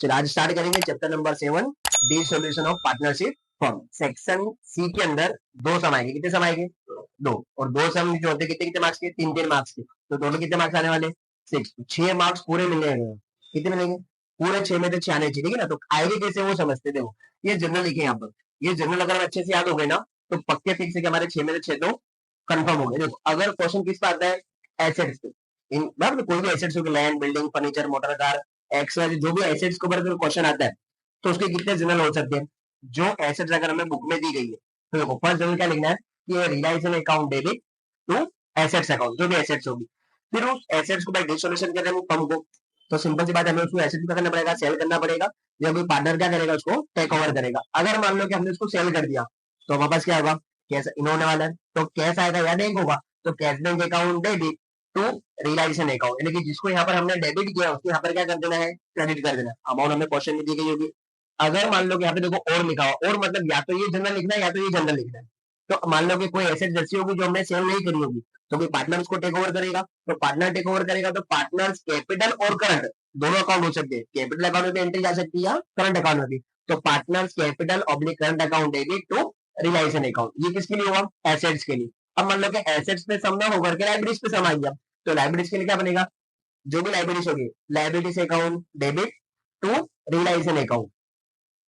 चलो आज स्टार्ट करेंगे chapter number 7, the solution of partnership form. Section C के अंदर दो सम आएंगे। कितने सम आएंगे? दो। और दो सम जो होते हैं कितने कितने मार्क्स के? 3-3 मार्क्स के। तो टोटल कितने मार्क्स आने वाले? 6। 6 मार्क्स पूरे मिलेंगे। कितने मिलेंगे? पूरे 6 में से 6 आने चाहिए। ठीक है ना? तो आएंगे कैसे वो समझते। देखो ये जनरल लिखे यहाँ पर। ये जनरल अगर अच्छे से याद हो गए ना तो पक्के फिक्स है कि हमारे 6 में से 6 तो कंफर्म हो गए। देखो अगर क्वेश्चन किस पर आता है? एसेट्स पे। इन मतलब कोई भी एसेट्स होगी, land, building, furniture, motor, car, X Y जो भी एसेट्स के ऊपर अगर क्वेश्चन आता है तो उसके कितने जनरल हो सकते हैं? जो एसेट्स अगर हमें बुक में दी गई है तो देखो फर्स्ट जनरल क्या लिखना है कि रिलायंस account debit to assets account, जो भी एसेट्स होगी। फिर उस एसेट्स को डिसोल्यूशन कर रहे हैं फर्म को, तो सिंपल सी बात है हमें उसको एसेट क्या करना पड़ेगा? सेल करना पड़ेगा। या कोई पार्टनर क्या करेगा? उसको टेक ओवर करेगा। अगर मान लो कि हमने उसको सेल कर दिया तो हमारे पास क्या होगा? कैश इन्होंने वाला है तो कैश आएगा या बैंक होगा? तो cash bank account debit to रिलायंस अकाउंट, यानी कि जिसको यहाँ पर हमने डेबिट किया उसको यहाँ पर क्या कर देना है? क्रेडिट कर देना। अमाउंट हमें क्वेश्चन में दी गई होगी। अगर मान लो कि यहाँ पे देखो और लिखा हुआ, और मतलब या तो ये जनरल लिखना है या तो ये जनरल लिखना है। तो मान लो कि कोई एसेट जैसी होगी जो हमने सेल नहीं करी होगी तो कोई पार्टनर उसको टेक ओवर करेगा। तो पार्टनर टेक ओवर करेगा तो पार्टनर कैपिटल और करंट दोनों अकाउंट हो सकते हैं। कैपिटल अकाउंट में भी एंट्री जा सकती है या करंट अकाउंट में भी। तो partner capital oblique current account debit to रिलायंस अकाउंट, ये किसके लिए हुआ? एसेट्स के लिए। अब मान लो कि एसेट्स पे सम ना होकर के लाइबिलिटीज पे सम आ गया तो लाइबिलिटीज के लिए क्या बनेगा? जो भी लाइबिलिटीज होगी लाइबिलिटीज अकाउंट डेबिट टू रिलायंस अकाउंट,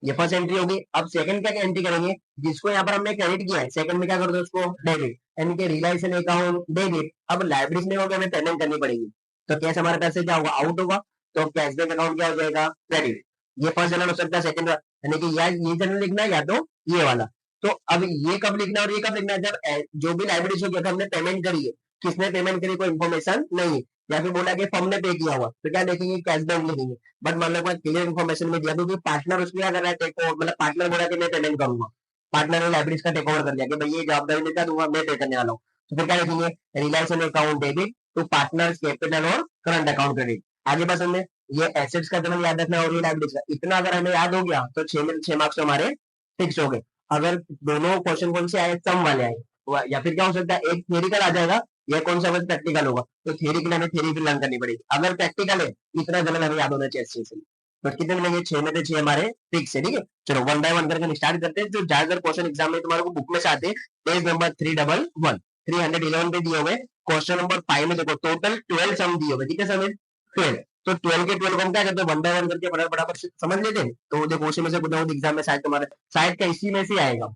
ये फर्स्ट एंट्री होगी। अब सेकंड क्या एंट्री करेंगे? जिसको यहाँ पर हमने क्रेडिट किया है सेकंड में क्या कर दो उसको डेबिट, यानी कि रिलायंस अकाउंट डेबिट। अब लाइबिलिटीज नहीं होगी हमें पेमेंट करनी पड़ेगी तो कैश हमारे पैसे क्या होगा? आउट होगा। तो कैशबैक अकाउंट क्या हो जाएगा? क्रेडिट। ये फर्स्ट जनरल हो सकता है। सेकंड यानी कि या ये जनरल लिखना है या तो ये वाला। तो अब ये कब लिखना है और ये कब लिखना है? जब जो भी लाइबिलिटीज होगी हमने पेमेंट करी है, किसने पेमेंट करी कोई इन्फॉर्मेशन नहीं है, या फिर बोला कि फर्म ने पे किया हुआ तो क्या लिखेंगे? कैशबैक लिखेंगे। बट मान लो क्लियर इन्फॉर्मेशन में दिया क्योंकि पार्टनर उसमें क्या कर रहा है? टेक ओवर, मतलब पार्टनर बोला कि मैं पेमेंट करूंगा। पार्टनर ने लाइब्रेरीज का टेक ओवर कर लिया कि भाई ये जवाबदारी मैं क्या दूंगा? मैं पे करने वाला हूँ। तो फिर क्या लिखेंगे? रिलायंस account debit to partner capital और करंट अकाउंट क्रेडिट। आगे बस हमने ये एसेट्स का जनरल याद रखना और ये लाइब्रेरीज का इतना अगर हमें याद हो गया तो 6 में 6 मार्क्स हमारे फिक्स हो गए। अगर दोनों क्वेश्चन कौन से आए? सम वाले आए। या फिर क्या हो सकता है? एक थ्योरिकल आ जाएगा या कौन सा बस प्रैक्टिकल होगा। तो थ्योरी के लिए हमें थ्योरी भी लर्न करनी पड़ेगी। अगर प्रैक्टिकल है इतना जनरल हमें याद होना चाहिए अच्छे से। तो कितने मिलेंगे? 6 में से 6 हमारे फिक्स है। ठीक है, चलो वन बाय वन करके स्टार्ट करते हैं। जो ज्यादातर क्वेश्चन एग्जाम में तुम्हारे को बुक में से आते हैं पेज नंबर 311 311 पे दिए हुए। क्वेश्चन नंबर 5 में देखो टोटल 12 सम दिए हुए। कितने सम है? 12। तो 12 के 12 को हम क्या करते हैं? वन बाय वन करके फटाफट समझ लेते हैं। तो देखो उसी में से कुछ एग्जाम में शायद तुम्हारे शायद का इसी में से आएगा।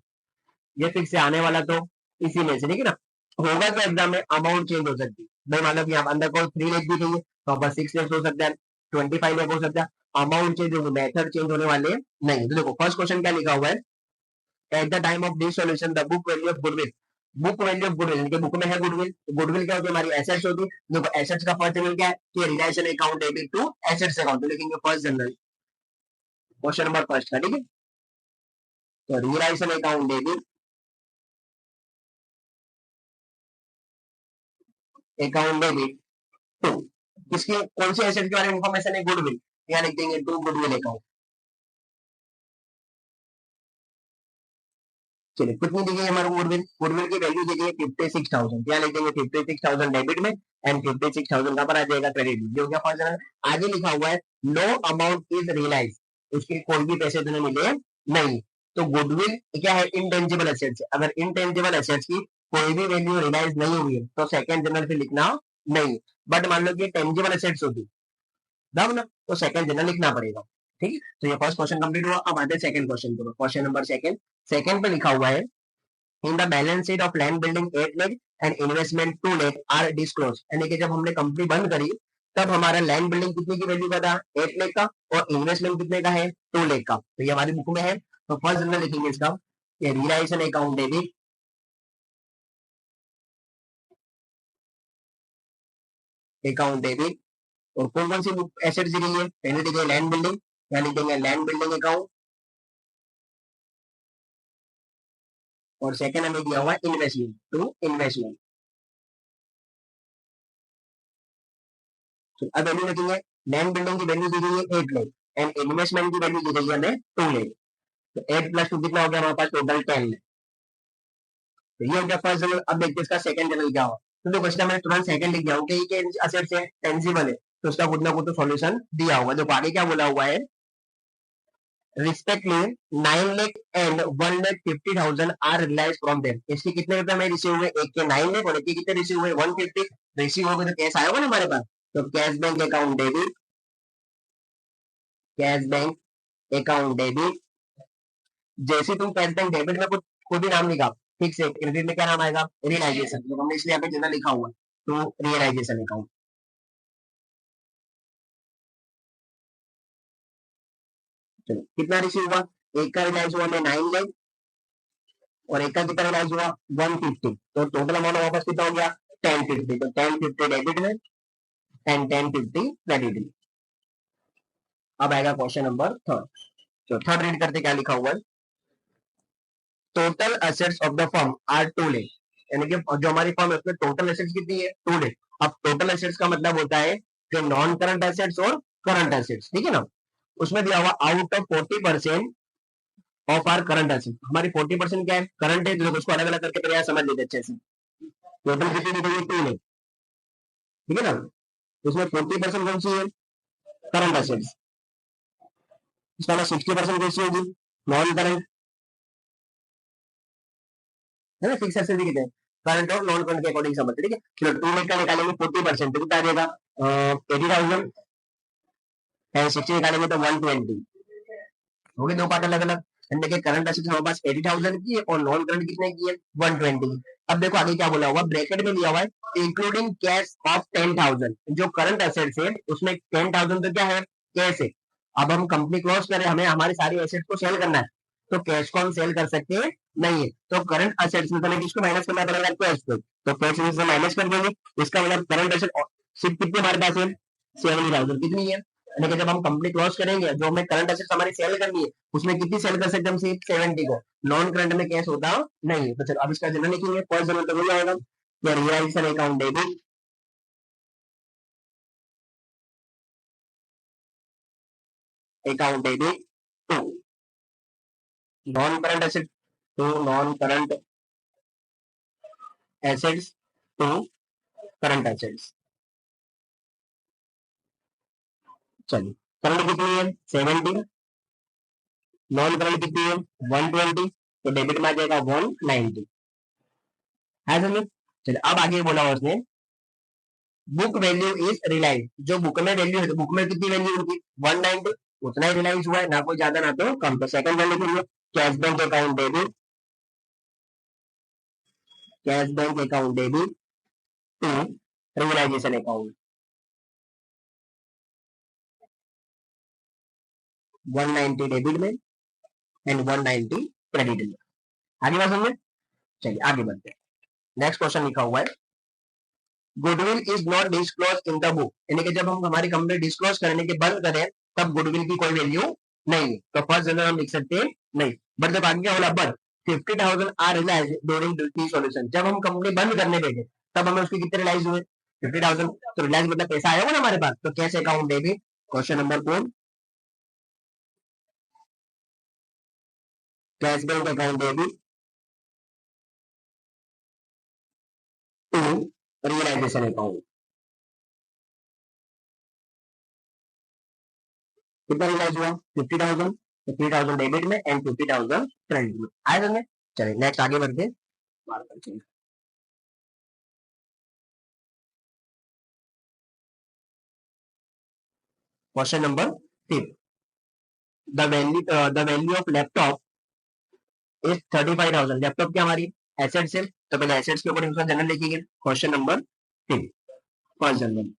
ये फिक्स है आने वाला तो इसी में से। ठीक है ना? होगा तो एग्जाम में अमाउंट चेंज हो सकती है। भाई मान लो कि आप अंदर को 3 लाख दी गई है तो बस 6 लाख हो सकता है, 25 लाख हो सकता है। अमाउंट चेंज होगा, मेथड चेंज होने वाले नहीं। तो देखो फर्स्ट क्वेश्चन क्या लिखा हुआ है? Eight the time of dissolution the book value of goodwill. Book value of goodwill, इनके बुक में है गुडविल। गुडविल क्या होती है? हमारी एसेट्स होती है। देखो एसेट्स का फर्स्ट जनरल क्या है कि realisation account debit to assets account, तो लिखेंगे first journal question number first का। ठीक है, तो realisation account debit account debit to किसकी कौन सी एसेट के बारे में इंफॉर्मेशन है? गुडविल। यहाँ लिख देंगे टू गुडविल अकाउंट। चलिए कितनी दी गई हमारे गुडविल? गुडविल की वैल्यू दी गई 56,000। यहाँ लिख देंगे 56,000 डेबिट में एंड 56,000 का पर आ जाएगा क्रेडिट में। जो क्या फर्स्ट आगे लिखा हुआ है नो अमाउंट इज रियलाइज, उसके कोई भी पैसे तुम्हें मिले नहीं। तो गुडविल क्या है? Intangible assets. अगर इनटेंजिबल एसेट्स की कोई भी वैल्यू रियलाइज नहीं हुई है तो सेकंड जनरल पे लिखना नहीं। बट मान लो कि टेंजिबल एसेट्स होती तब ना तो सेकंड जनरल लिखना पड़ेगा। ठीक है, तो ये फर्स्ट क्वेश्चन कंप्लीट हुआ। अब आते हैं सेकंड क्वेश्चन पे। क्वेश्चन नंबर सेकंड, सेकंड पे लिखा हुआ है in the balance sheet of land building 8 lakh and investment 2 lakh are disclose, यानी कि जब हमने कंपनी बंद करी तब हमारा लैंड बिल्डिंग कितने की वैल्यू का था? 8 लाख का, और इन्वेस्टमेंट कितने का है? 2 लाख का। तो ये हमारी बुक में है। तो फर्स्ट जनरल लिखेंगे इसका realisation account debit account debit. और कौन कौन सी एसेट दी गई है? पहले दी गई लैंड बिल्डिंग, यहाँ लिख देंगे लैंड बिल्डिंग अकाउंट। और सेकंड हमें दिया हुआ है इन्वेस्टमेंट टू इन्वेस्टमेंट। तो अब वैल्यू लिखेंगे लैंड बिल्डिंग की वैल्यू दी गई है 8 लाख एंड इन्वेस्टमेंट की वैल्यू दी गई है हमें 2 लाख। तो 8 प्लस 2 कितना हो गया हमारे पास? टोटल 10 लाख। तो ये हो गया फर्स्ट जनरल। अब देखते हैं इसका सेकंड जनरल क्या हुआ। तो देखो क्वेश्चन मैंने तुरंत सेकंड लिख दिया हूँ कि ये असेट्स है टेंजिबल है तो उसका कुछ ना कुछ तो सॉल्यूशन दिया होगा। जो आगे क्या बोला हुआ है respectively 9 lakh and 1,50,000 are realise from them. इसके कितने रुपए में रिसीव हुए? एक के 9 लाख और एक के कितने रिसीव हुए? 150। रिसीव हो गए तो कैश आया होगा ना हमारे पास। तो cash bank account debit, cash bank account debit. जैसे तुम कैश बैंक डेबिट में कुछ खुद ही नाम लिखा, ठीक से क्रेडिट में क्या नाम आएगा? रियलाइजेशन। तो हमने इसलिए यहाँ पे जितना लिखा हुआ है, तो रियलाइजेशन अकाउंट। चलो कितना रिसीव हुआ? एक का रिलाइज हुआ में 9 लाख और एक का कितना रिलाइज हुआ? 150। तो टोटल अमाउंट वापस कितना हो गया? 1050। तो 1050 डेबिट में एंड 1050 क्रेडिट में। अब आएगा क्वेश्चन नंबर थर्ड। तो थर्ड रीड करते क्या लिखा हुआ है। Total assets of the firm are 2 lakh, यानी कि जो हमारी फर्म है उसमें टोटल एसेट्स कितनी है? 2 लाख। अब टोटल एसेट्स का मतलब होता है कि नॉन करंट एसेट्स और करंट एसेट्स, ठीक है ना। उसमें दिया हुआ out of 40% of are current asset. हमारी 40% क्या है? करंट है। तो उसको अलग अलग करके पहले समझ लेते अच्छे से। टोटल कितनी दी गई है? 2 लाख, ठीक है ना। उसमें 40% कौन सी है? Current assets. इसका 60% कौन सी होगी? नॉन करंट, है ना। फिक्स एसेट कितने? करंट और नॉन करंट के अकॉर्डिंग समझते, ठीक है। चलो 2 लाख का निकालेंगे 40%, तो कितना आ जाएगा? 80,000 है। 60 निकालेंगे तो 120 हो गए। दो पार्ट अलग अलग। देखिए करंट एसेट हमारे पास 80,000 की है और नॉन करंट कितने की है? 120 की। अब देखो आगे क्या बोला हुआ, ब्रैकेट में लिया हुआ है इंक्लूडिंग कैश ऑफ 10,000। जो करंट एसेट्स है उसमें 10,000 तो क्या है? कैश है। अब हम कंपनी क्लोज करें, हमें हमारी सारी एसेट्स को सेल करना है, तो कैश को हम सेल कर सकते हैं नहीं है। तो करंट एसेट्स में पहले किसको माइनस करना पड़ेगा? कैश को। तो कैश में से माइनस कर देंगे। इसका मतलब करंट एसेट सिर्फ कितनी हमारे पास है? 70,000। कितनी है? यानी कि जब हम कंपनी क्लोज करेंगे, जो हमें करंट एसेट्स हमारी सेल करनी है, उसमें कितनी सेल कर सकते हैं हम? सिर्फ 70 को। नॉन करंट में कैश होता नहीं है। तो चलो अब इसका जनरल लिखेंगे। फर्स्ट जनरल तो वही आएगा, realisation account debit, account debit to non current asset, to non current assets to current assets. चलिए करंट कितनी है? 70। नॉन करंट कितनी है? 120। तो डेबिट में आ जाएगा 190, है समझ। चलिए अब आगे बोला उसने बुक वैल्यू इज रिलाइज। जो बुक में वैल्यू है, तो बुक में कितनी वैल्यू होगी? 190। उतना ही रिलाइज हुआ है, ना कोई ज्यादा ना तो कम। तो सेकंड वैल्यू के लिए cash bank account debit, cash bank account debit to realisation account 190 debit में एंड 190 क्रेडिट में। आगे बात समझे। चलिए आगे बढ़ते हैं। नेक्स्ट क्वेश्चन लिखा हुआ है goodwill is not disclose in the book, यानी कि जब हम हमारी कंपनी डिस्क्लोज करने के बंद करें तब गुडविल की कोई वैल्यू नहीं है। तो फर्स्ट जनरल हम लिख सकते हैं नहीं। बट जब आगे क्या बोला, but 50,000 are realise during dissolution. जब हम कंपनी बंद करने लगे तब हमें उसके कितने रिलाइज हुए? 50,000। तो रिलाइज मतलब पैसा आया होगा ना हमारे पास। तो cash account debit, question number 4, cash bank account debit to realisation account. कितना रिलाइज हुआ? 50,000। 50,000 डेबिट में एंड 50,000 क्रेडिट में। आया समझ। चलिए नेक्स्ट आगे बढ़ते। Question number 5, the value of laptop is 35,000। Laptop क्या हमारी एसेट्स है, तो पहले एसेट्स के ऊपर उसका जनरल लिखिए। Question number 3, first journal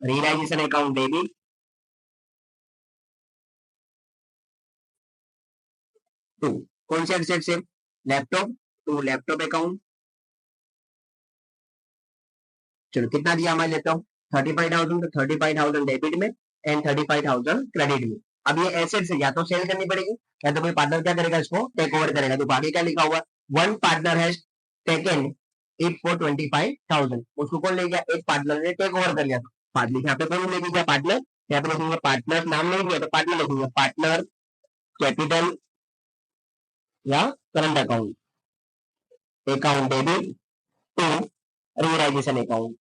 realisation account debit to कौन से एसेट्स है? लैपटॉप। To laptop account. चलो कितना दिया हमारे लैपटॉप? 35,000। तो 35,000 डेबिट में एंड 35,000 क्रेडिट में। अब ये एसेट्स है, या तो सेल करनी पड़ेगी या तो कोई पार्टनर क्या करेगा, इसको टेक ओवर करेगा। तो आगे क्या लिखा हुआ? One partner has taken it for 25,000। उसको कौन ले गया? एक पार्टनर ने टेक ओवर कर लिया। पार्टनर यहाँ पे कौन लेके गया? पार्टनर। यहाँ पे लिखेंगे पार्टनर, नाम नहीं दिया तो पार्टनर लिखेंगे, पार्टनर कैपिटल या current account account debit to realisation account.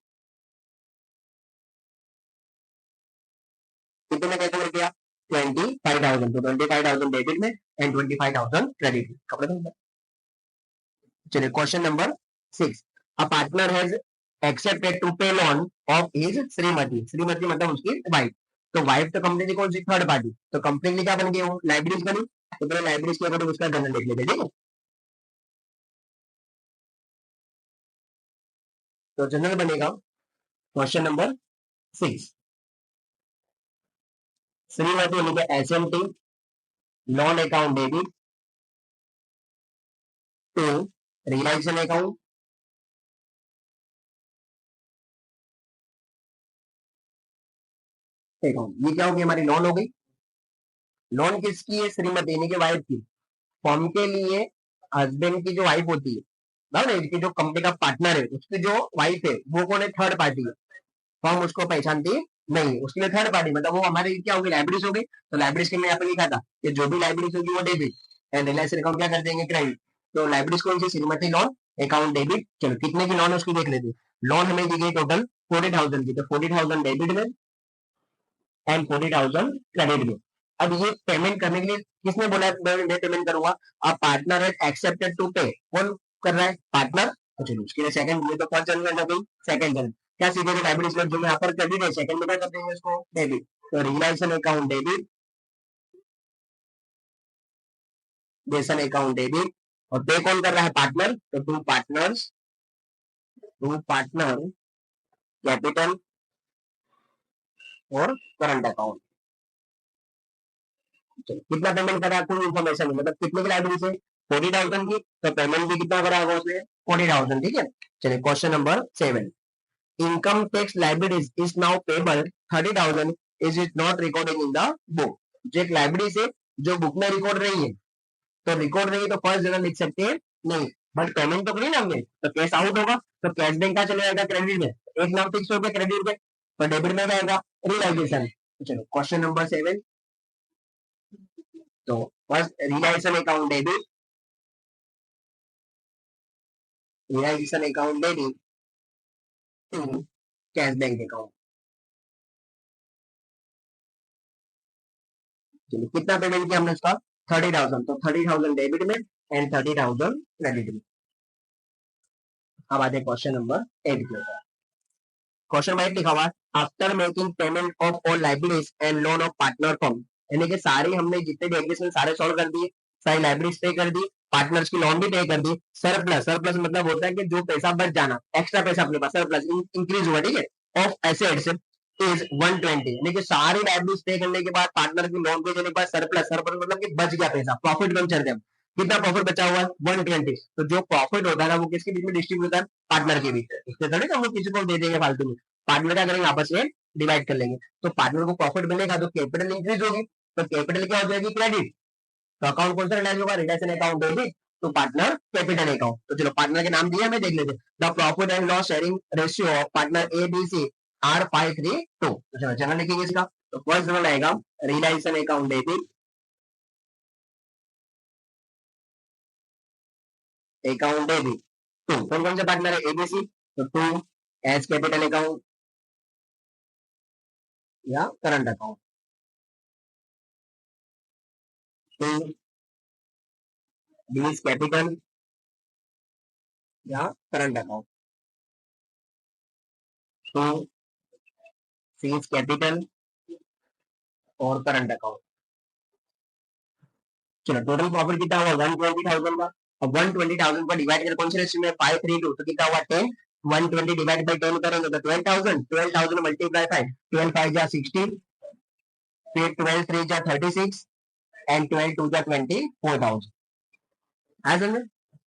कितने में टेक ओवर किया? 25,000, तो 25,000 डेबिट में एंड 25,000 क्रेडिट में। कपड़े धो। चलिए question number 6, a partner has accepted to pay loan of his श्रीमती, श्रीमती मतलब उसकी वाइफ, तो वाइफ तो कंपनी की कौन सी, थर्ड पार्टी, तो कंपनी के लिए क्या बन गई वो, लाइब्रेरीज बनी, तो पहले लाइब्रेरीज के अकॉर्डिंग उसका जनरल लिख लेते, ठीक है। तो जनरल बनेगा क्वेश्चन नंबर 6, श्रीमती यानी कि SMT loan account debit to realisation account account, ये क्या होगी हमारी लोन हो गई। लोन किसकी है, श्रीमती यानी कि वाइफ की। फॉर्म के लिए हस्बैंड की जो वाइफ होती है ना, इसकी जो कंपनी का पार्टनर है उसकी जो वाइफ है वो कौन है, थर्ड पार्टी है, तो हम उसको पहचानते नहीं, उसके लिए थर्ड पार्टी मतलब वो हमारी क्या होगी, लाइब्रेरीज हो गई। तो लाइब्रेरीज के लिए यहाँ पे लिखा था कि जो भी लाइब्रेरीज होगी वो डेबिट एंड रिलायंस अकाउंट क्या कर देंगे, क्रेडिट। तो लाइब्रेरीज कौन सी, श्रीमती लोन अकाउंट डेबिट। चलो कितने की लोन है उसकी देख लेते, लोन हमें दी गई टोटल 40,000 की, तो 40,000 डेबिट में एंड 40,000 क्रेडिट में। अब ये पेमेंट करने के लिए किसने बोला मैं पेमेंट करूंगा, अब पार्टनर है एक्सेप्टेड टू पे, कौन कर रहा है, पार्टनर। तो चलो उसके लिए सेकंड, ये तो फर्स्ट जनरल हो गई, सेकंड जनरल क्या सीधे लाइब्रेरी स्लॉट जो यहाँ पर क्रेडिट है, सेकंड में क्या कर देंगे उसको, डेबिट। तो रियलाइजेशन अकाउंट डेबिट, बेसन अकाउंट डेबिट, और पे कौन कर रहा है, पार्टनर, तो to partners, to partner capital और करंट अकाउंट। कितना पेमेंट करा, कोई इन्फॉर्मेशन नहीं, मतलब कितने की लाइब्रेरी से 40,000 की, तो पेमेंट भी कितना करा होगा उसने, 40,000, ठीक है। चलिए question number 7, income tax libraries is now payable 30,000 is it not recording in the book. जो एक लाइब्रेरी से जो बुक में रिकॉर्ड रही है, तो रिकॉर्ड रही है तो फर्स्ट जगह लिख सकते हैं नहीं, बट पेमेंट तो करी ना हमने, तो कैश आउट होगा, तो कैश बैंक का चले जाएगा क्रेडिट में, एक नाम फिक्स हो गया क्रेडिट में, तो डेबिट में जाएगा रियलाइजेशन। चलो क्वेश्चन नंबर 7, तो first realisation account debit, realisation account debit to cash bank account. चलिए कितना पेमेंट किया हमने उसका, 30,000, तो 30,000 डेबिट में एंड 30,000 क्रेडिट में। अब आते क्वेश्चन नंबर 8 के ऊपर। क्वेश्चन नंबर 8 लिखा हुआ है, after making payment of all libraries and loan of partner firm, यानी कि सारी हमने जितने भी एग्रीमेंट सारे सॉल्व कर दिए, सारी लाइब्रेरीज पे कर दी, पार्टनर्स की लोन भी पे कर दी, सरप्लस, सरप्लस मतलब होता है कि जो पैसा बच जाना, एक्स्ट्रा पैसा अपने पास, सरप्लस इंक्रीज हुआ, ठीक है, ऑफ एसेट्स इज 120, यानी कि सारी लाइब्रेरीज पे करने के बाद पार्टनर की लोन पे देने के बाद सरप्लस, सरप्लस मतलब कि बच गया पैसा, प्रॉफिट कम चल गया, कितना प्रॉफिट बचा हुआ है 120। तो जो प्रॉफिट होता है ना वो किसके बीच में डिस्ट्रीब्यूट होता है, पार्टनर के बीच, इससे थोड़ी ना वो किसी को दे देंगे फालतू में, पार्टनर क्या करेंगे आपस में डिवाइड कर लेंगे। तो पार्टनर को प्रॉफिट मिलेगा तो कैपिटल इंक्रीज होगी, तो कैपिटल क्या हो जाएगी, क्रेडिट। तो अकाउंट कौन सा रिलायंस होगा, realisation account debit to partner capital account. तो चलो पार्टनर के नाम दिए हमें, देख लेते, the profit and loss sharing ratio of partner A B C are 532। तो चलो जनरल लिखेंगे इसका, तो फर्स्ट जनरल आएगा Reliance account debit account debit to, कौन कौन से पार्टनर है, एबीसी, तो टू एज कैपिटल अकाउंट या current account, to B capital या current account, to C capital और करंट अकाउंट। चलो टोटल प्रॉफिट कितना हुआ 120,000 का, अब 120,000 को डिवाइड कर कौन से रेशियो में 532, तो कितना हुआ 10, 120 डिवाइड बाय 10 करेंगे तो 12,000, 12,000 मल्टीप्लाई 5, 12 5 जा 16, फिर 12 3 जा 36 एंड 12 2 जा 24,000। हाँ समझे।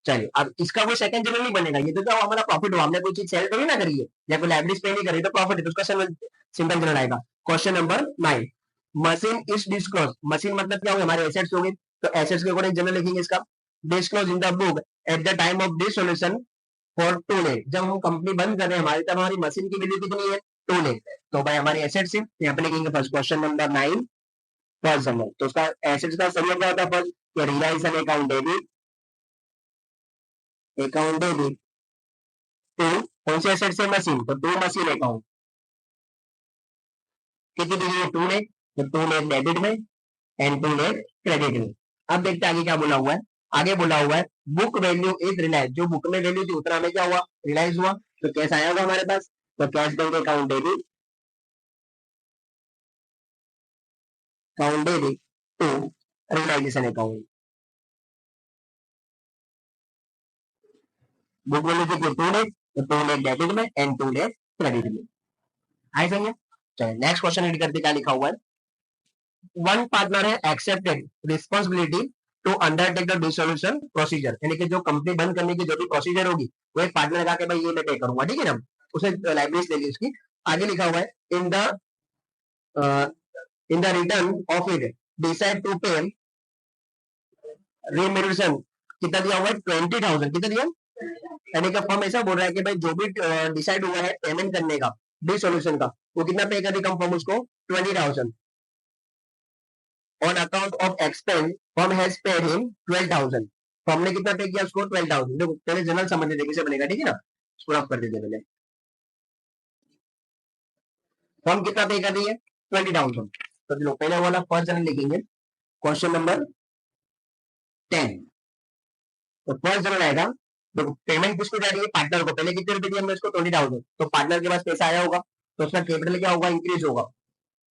चलिए अब इसका कोई सेकंड जनरल नहीं बनेगा, ये तो क्या हमारा प्रॉफिट हुआ, हमने कोई चीज सेल करी ना करी है या कोई लाइब्रेरी पे नहीं करी तो प्रॉफिट है, तो उसका सिंपल जनरल आएगा। Question number 9, machine is disclose, machine मतलब क्या होगा, हमारे एसेट्स होंगे, तो एसेट्स के अकॉर्डिंग जनरल लिखेंगे इसका, disclose in the book eight the time of dissolution for 2 lakh, जब हम कंपनी बंद कर रहे हैं हमारी तब हमारी मशीन की वैल्यू कितनी है 2 लाख, तो भाई हमारी एसेट्स है यहाँ पे लिखेंगे first question number 9 first journal, तो उसका एसेट्स का सही क्या होता है first, realisation account debit account debit to कौन से एसेट से, मशीन, तो टू मशीन अकाउंट कितनी दी है 2 लाख, तो 2 लाख डेबिट में एंड 2 लेस क्रेडिट में। अब देखते हैं आगे क्या बोला हुआ है। आगे बोला हुआ है बुक वैल्यू इज रिलायंस, जो बुक में वैल्यू थी उतना में क्या हुआ, रिलायंस हुआ। तो कैश आया होगा हमारे पास, तो cash bank account debit, account debit to realisation account. Book value थी 2 लेस, तो 2 लेस डेबिट में एंड 2 लेस क्रेडिट में। आई सही है। चलिए नेक्स्ट क्वेश्चन रीड करते क्या लिखा हुआ है। वन पार्टनर है accepted responsibility to undertake the dissolution procedure, यानी कि जो कंपनी बंद करने की जो भी प्रोसीजर होगी वो एक पार्टनर का के भाई ये मैं पे करूंगा, ठीक है ना। उसे लाइब्रेरी लेगी उसकी। आगे लिखा हुआ है in the return of it decide to pay remuneration, कितना दिया हुआ है 20,000, कितना दिया, यानी कि फॉर्म ऐसा बोल रहा है कि भाई जो भी डिसाइड हुआ है पेमेंट करने का डिसोल्यूशन का, वो कितना पे कर देगा फॉर्म उसको 20,000। On account of expense firm has paid him 12,000, firm ने कितना पे किया उसको 12,000। देखो पहले जनरल समझ लेते कैसे बनेगा, ठीक है ना, इसको आप कर देते पहले। फर्म कितना पे कर रही है 20,000, तो चलो पहले वाला फर्स्ट जनरल लिखेंगे, क्वेश्चन नंबर 10। तो फर्स्ट जनरल आएगा, देखो पेमेंट किसको जा रही है, पार्टनर को। पहले कितने रुपए दिए हमने उसको 20,000, तो पार्टनर के पास पैसा आया होगा, तो उसका कैपिटल क्या होगा, इंक्रीज होगा।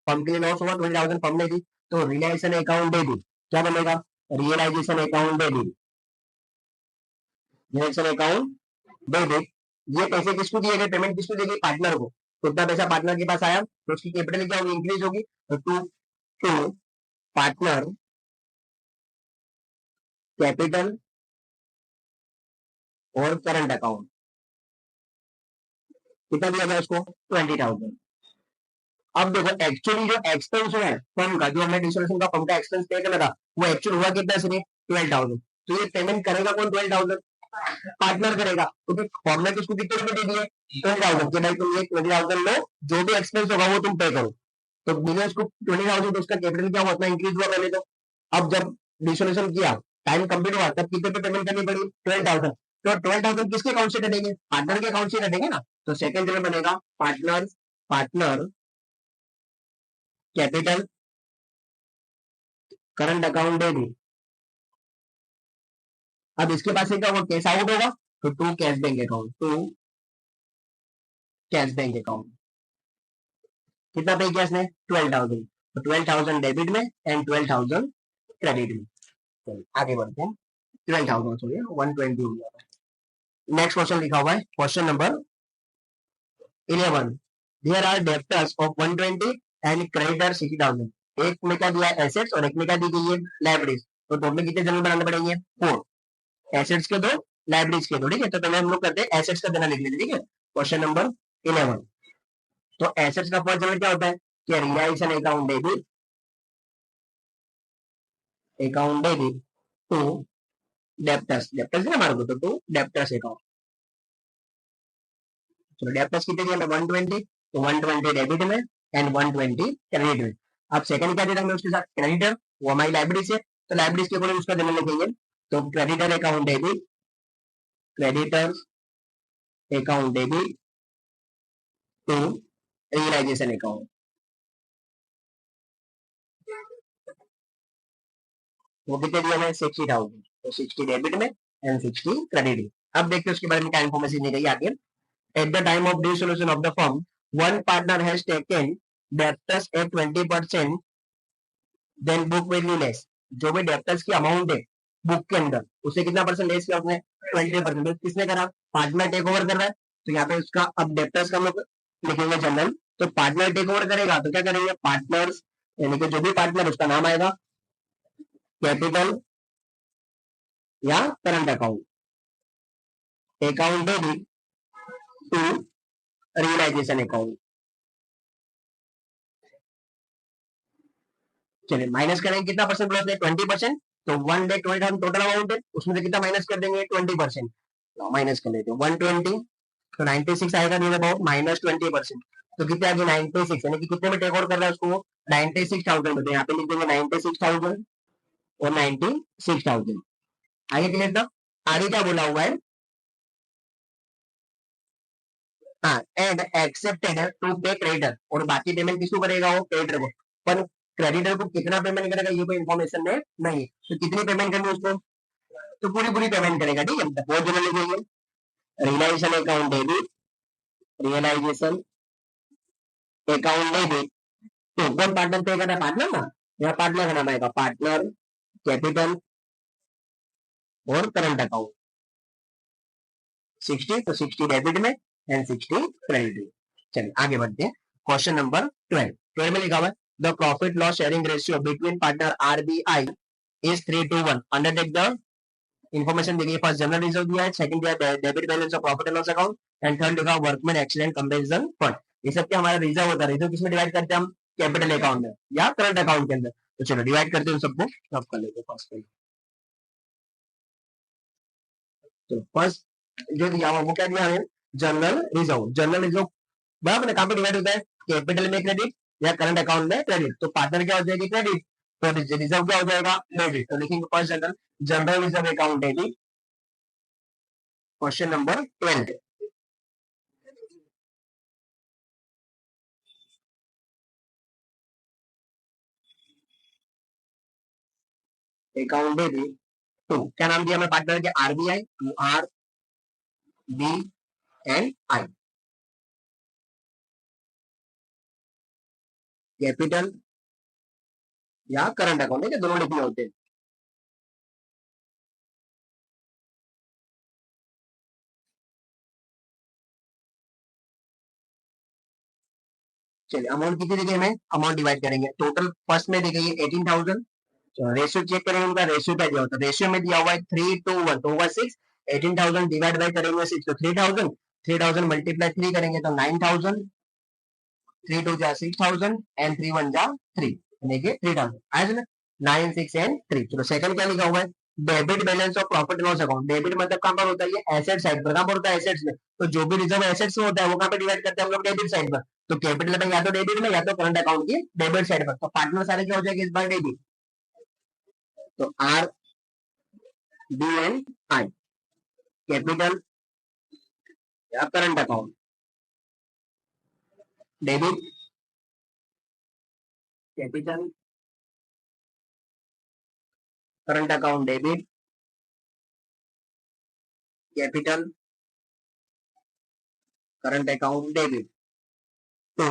फर्म के लिए लॉस होगा, 20,000 फर्म ने दी, तो रियलाइजेशन अकाउंट डेबिट क्या बनेगा, realisation account debit, realisation account debit. ये पैसे किसको दिए गए, पेमेंट किसको दी गई, पार्टनर को। तो उतना पैसा पार्टनर के पास आया, तो उसकी कैपिटल क्या होगी, इंक्रीज होगी। तो टू पार्टनर कैपिटल और करंट अकाउंट, कितना दिया गया उसको 20,000। अब देखो एक्चुअली जो एक्सपेंस है फर्म का, जो हमने डिसोल्यूशन का फर्म का एक्सपेंस पे करना था, वो एक्चुअल हुआ कितना सिर्फ 12,000। तो ये पेमेंट करेगा कौन 12,000, पार्टनर करेगा। तो फर्म ने किसको कितने रुपए दे दिए 12,000 के भाई तुम ये 20,000 लो, जो भी एक्सपेंस होगा वो तुम पे करो। तो मिले उसको 20,000, तो उसका कैपिटल क्या हुआ, उतना इंक्रीज हुआ पहले तो। अब जब डिसोल्यूशन किया, टाइम कंप्लीट हुआ, तब कितने पे पेमेंट करनी पड़ी 12,000। तो 12,000 किसके अकाउंट से कटेंगे, पार्टनर के अकाउंट से कटेंगे ना। तो सेकंड जगह बनेगा partner, partner capital current account debit. अब इसके पास क्या होगा, कैश आउट होगा, तो to cash bank account, to cash bank account. कितना पे किया इसने 12,000, तो 12,000 डेबिट में एंड 12,000 क्रेडिट में। चलिए आगे बढ़ते हैं। 12,000 सॉरी 120 हो गया। नेक्स्ट क्वेश्चन लिखा हुआ है, question number 11। There are debtors of 120 and creditor 60,000। एक में क्या दिया है एसेट्स और एक में क्या दी गई है लाइबिलिटीज। तो टोटल कितने जनरल बनाने पड़ेंगे 4, एसेट्स के दो, लाइबिलिटीज के दो, ठीक है। तो पहले हम लोग करते हैं एसेट्स का जनरल लिख लेते, ठीक है। Question number 11। तो एसेट्स का फर्स्ट जनरल क्या होता है कि realisation account debit, account debit to debtors, debtors है हमारे को, तो टू डेब्टर्स अकाउंट। चलो डेब्टर्स कितने दिए 120, तो 120 डेबिट में एंड 120 क्रेडिट में। अब सेकंड क्या देता हमें उसके साथ क्रेडिटर, वो हमारी लाइबिलिटीज है, तो लाइबिलिटीज के अकॉर्डिंग उसका जनरल लिखेंगे। तो creditor account debit, creditor account debit to realisation account. वो कितने दिया हमें 60,000, तो 60 डेबिट में एंड 60 क्रेडिट में। अब देखते हैं उसके बारे में क्या इन्फॉर्मेशन दी गई आगे। At the time of dissolution of the firm, one partner has taken debtors at 20%, than book value less. जो भी डेब्टर्स की अमाउंट है बुक के अंदर, उसे कितना परसेंट लेस किया उसने 20%। किसने करा, पार्टनर टेक ओवर कर रहा है, तो यहाँ पे उसका अब डेब्टर्स का हम लोग लिखेंगे जनरल। तो पार्टनर टेक ओवर करेगा तो क्या करेंगे, पार्टनर्स यानी कि जो भी पार्टनर उसका नाम आएगा, कैपिटल या current account, account debit to realisation account. चलिए माइनस करेंगे, कितना परसेंट प्लस है 20%। तो 1,20,000 टोटल अमाउंट है, उसमें से कितना माइनस कर देंगे 20%। माइनस कर लेते हैं 120, तो 96 आएगा नियर अबाउट माइनस 20%। तो कितने आ गए 96, यानी कि कितने में टेक ओवर कर रहा है उसको 96,000 में। तो यहाँ पे लिख देंगे 96,000 और 96,000। आगे क्लियर था। आगे क्या बोला हुआ है, हाँ एंड एक्सेप्टेड टू पे क्रेडिटर, और बाकी पेमेंट किसको करेगा वो क्रेडिटर को। पर क्रेडिटर को कितना पेमेंट करेगा ये कोई इन्फॉर्मेशन है नहीं, तो कितनी पेमेंट करनी उसको, तो पूरी पूरी पेमेंट करेगा, ठीक है। बहुत जरूरी लिखेंगे realisation account debit, realisation account debit, तो कौन पार्टनर पे करना, पार्टनर ना, यहाँ पार्टनर का नाम आएगा, पार्टनर कैपिटल और करंट अकाउंट 60, तो 60 डेबिट में एंड 60 क्रेडिट में। चलिए आगे बढ़ते हैं, क्वेश्चन नंबर 12। 12 में लिखा हुआ है the profit loss sharing ratio between partner RBI is 3:1, undertake the information दी गई, फर्स्ट जनरल रिजर्व दिया है, सेकंड दिया debit balance of profit and loss account, and third लिखा वर्कमैन एक्सीडेंट कंपेरिजन फंड। ये सब क्या हमारा रिजर्व होता है, रिजर्व किसमें डिवाइड करते हैं हम, कैपिटल अकाउंट में या करंट अकाउंट के अंदर। तो चलो डिवाइड करते हैं सबको, सब कर लेते हैं फर्स्ट में। तो फर्स्ट जो दिया हुआ वो क्या दिया है, जनरल रिजर्व। जनरल रिजर्व बराबर है, कहां पे डिवाइड होता है, कैपिटल में क्रेडिट या करंट अकाउंट में क्रेडिट, तो पार्टनर क्या हो जाएगी, क्रेडिट, तो रिजर्व क्या हो जाएगा, क्रेडिट। तो लिखेंगे first general, general reserve account debit. Question number 12, account debit, तो क्या नाम दिया हमें पार्टनर के, आरबीआई, आर बी एन आई, कैपिटल या करंट अकाउंट है, दोनों लिखने होते हैं। चलिए अमाउंट कितनी दी गई हमें, अमाउंट डिवाइड करेंगे, टोटल फर्स्ट में दी गई है 18,000। रेशियो चेक करेंगे, उनका रेशियो क्या दिया होता है, रेशियो में दिया हुआ है 3:1, तो होगा 6, 18,000 डिवाइड बाई करेंगे 6, तो 3,000, 3,000 मल्टीप्लाई 3 करेंगे तो 9,000, 3 2 जा 6,000 एंड 3 1 जा 3, यानी कि 3,000 आया ना, 9 6 एंड 3। चलो सेकंड क्या लिखा हुआ है, debit balance of profit and loss account. Debit मतलब कहां पर होता है, ये एसेट साइड पर, कहां पर होता है, एसेट्स में, तो जो भी रिजर्व एसेट्स में होता है वो कहां पे डिवाइड करते हैं हम लोग, डेबिट साइड पर। तो कैपिटल में या तो डेबिट में या तो करंट अकाउंट की डेबिट साइड पर, तो पार्टनर सारे क्या हो जाएगा इस बार, डेबिट, तो आर बी एन आई, कैपिटल या current account debit, capital, current account debit, capital, current account debit, तो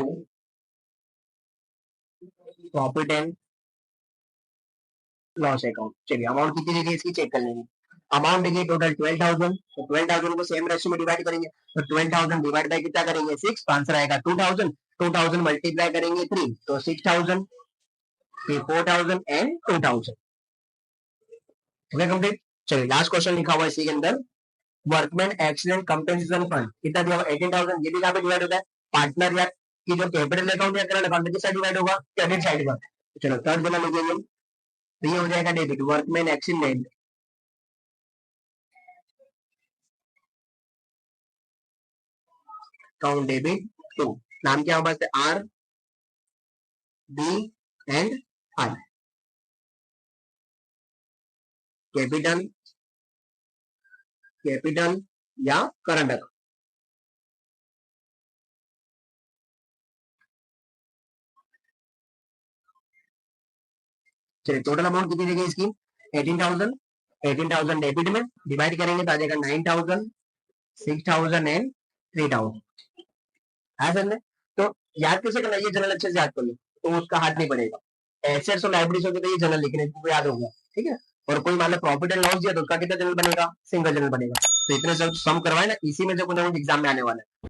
प्रॉफिट एंड लॉस अकाउंट। चलिए अमाउंट कितनी दी गई इसकी चेक कर लेंगे, अमाउंट दी गई टोटल 12,000, तो 12,000 को सेम रेशियो में डिवाइड करेंगे, तो 12,000 डिवाइड बाय कितना करेंगे 6, तो आंसर आएगा 2,000, 2,000 मल्टीप्लाई करेंगे 3, तो 6,000, फिर 4,000 एंड 2,000, ओके कंप्लीट। चलिए लास्ट क्वेश्चन लिखा हुआ है इसी के अंदर, वर्कमैन एक्सीडेंट कंपेंसेशन फंड कितना दिया हुआ 18,000, ये भी कहां पे डिवाइड होता है, पार्टनर या की जो कैपिटल अकाउंट या करंट अकाउंट किस साइड डिवाइड होगा, क्रेडिट साइड पर। चलो थर्ड वाला लिखेंगे, तो ये हो जाएगा debit, workman accident account debit, तो नाम क्या होगा, R B and I, capital, capital या करंट अकाउंट। चलिए टोटल अमाउंट कितनी देगी इसकी 18,000, 18,000 डेबिट में डिवाइड करेंगे तो आ जाएगा 9,000, 6,000 एंड 3,000 है सर ने। तो याद कैसे करना, ये जनरल अच्छे से याद कर लो, तो उसका हाथ नहीं पड़ेगा, एसेट्स और लाइबिलिटीज होगी तो ये जनरल लिखने को याद होगा, ठीक है। और कोई मान लो प्रॉफिट एंड लॉस दिया तो उसका कितना जनरल बनेगा, सिंगल जनरल बनेगा। तो इतने सब सम करवाए ना, इसी में से कुछ एग्जाम में आने वाला है।